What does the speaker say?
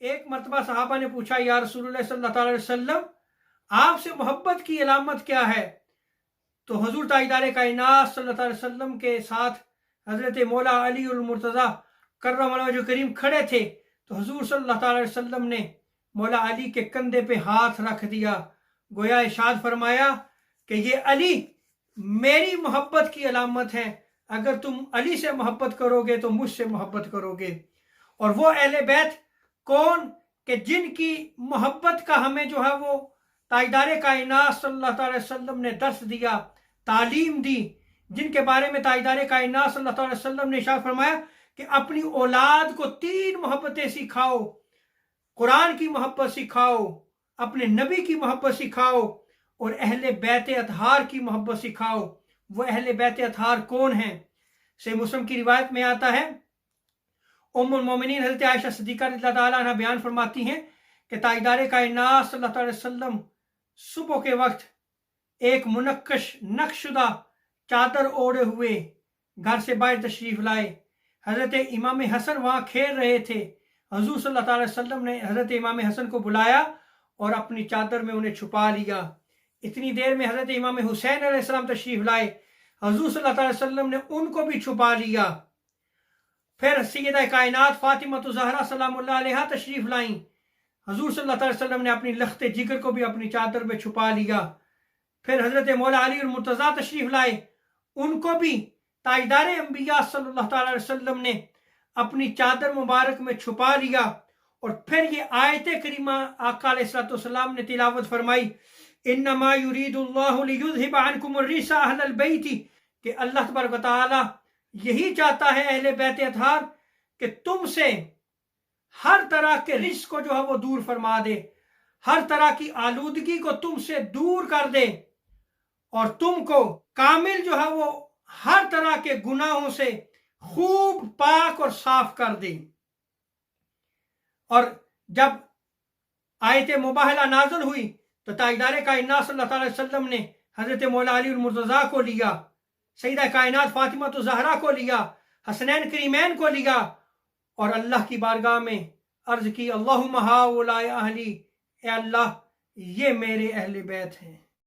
ایک مرتبہ صحابہ نے پوچھا یا رسول اللہ صلی اللہ علیہ وسلم آپ سے محبت کی علامت کیا ہے؟ تو حضور تاجدار کائنات صلی اللہ علیہ وسلم کے ساتھ حضرت مولا علی المرتضیٰ کرم اللہ وجہ کریم کھڑے تھے، تو حضور صلی اللہ علیہ وسلم نے مولا علی کے کندھے پہ ہاتھ رکھ دیا، گویا ارشاد فرمایا کہ یہ علی میری محبت کی علامت ہے، اگر تم علی سے محبت کرو گے تو مجھ سے محبت کرو گے۔ اور وہ اہل بیت کون کہ جن کی محبت کا ہمیں جو ہے وہ تاجدار کائنات صلی اللہ علیہ وسلم نے درس دیا، تعلیم دی، جن کے بارے میں تاجدار کائنات صلی اللہ علیہ وسلم نے ارشاد فرمایا کہ اپنی اولاد کو 3 محبتیں سکھاؤ، قرآن کی محبت سکھاؤ، اپنے نبی کی محبت سکھاؤ، اور اہل بیت اطہار کی محبت سکھاؤ۔ وہ اہل بیت اطہار کون ہیں؟ صحیح مسلم کی روایت میں آتا ہے، ام المومنین حضرت عائشہ صدیقہ رضی اللہ تعالیٰ عنہ بیان فرماتی ہیں کہ تاجدار کائنات صلی اللہ علیہ وسلم صبح کے وقت ایک منقش نقش شدہ چادر اوڑے ہوئے گھر سے باہر تشریف لائے۔ حضرت امام حسن وہاں کھیل رہے تھے، حضور صلی اللہ علیہ وسلم نے حضرت امام حسن کو بلایا اور اپنی چادر میں انہیں چھپا لیا۔ اتنی دیر میں حضرت امام حسین علیہ السلام تشریف لائے، حضور صلی اللہ علیہ وسلم نے ان کو بھی چھپا لیا۔ پھر سیدہ کائنات فاطمہ الزہرا سلام اللہ علیہا تشریف لائیں، حضور صلی اللہ علیہ وسلم نے اپنی لخت جگر کو بھی اپنی چادر میں چھپا لیا۔ پھر حضرت مولا علی المرتضیٰ تشریف لائے، ان کو بھی تاجدار انبیاء صلی اللہ علیہ وسلم نے اپنی چادر مبارک میں چھپا لیا۔ اور پھر یہ آیت کریمہ آقا علیہ السلام نے تلاوت فرمائی، انما یرید اللہ لیذھب عنکم الرجس اہل البیت، کہ اللہ تبارک و تعالی یہی چاہتا ہے اہل بیت اطہار کہ تم سے ہر طرح کے رجس کو جو ہے وہ دور فرما دے، ہر طرح کی آلودگی کو تم سے دور کر دے، اور تم کو کامل جو ہے وہ ہر طرح کے گناہوں سے خوب پاک اور صاف کر دے۔ اور جب آیت مباہلہ نازل ہوئی تو تاجدار کائنات صلی اللہ علیہ وسلم نے حضرت مولا علی المرتضیٰ کو لیا، سیدہ کائنات فاطمہ الزہرا کو لیا، حسنین کریمین کو لیا، اور اللہ کی بارگاہ میں عرض کی اللہم ہؤلاء اہلی، اے اللہ یہ میرے اہل بیت ہیں۔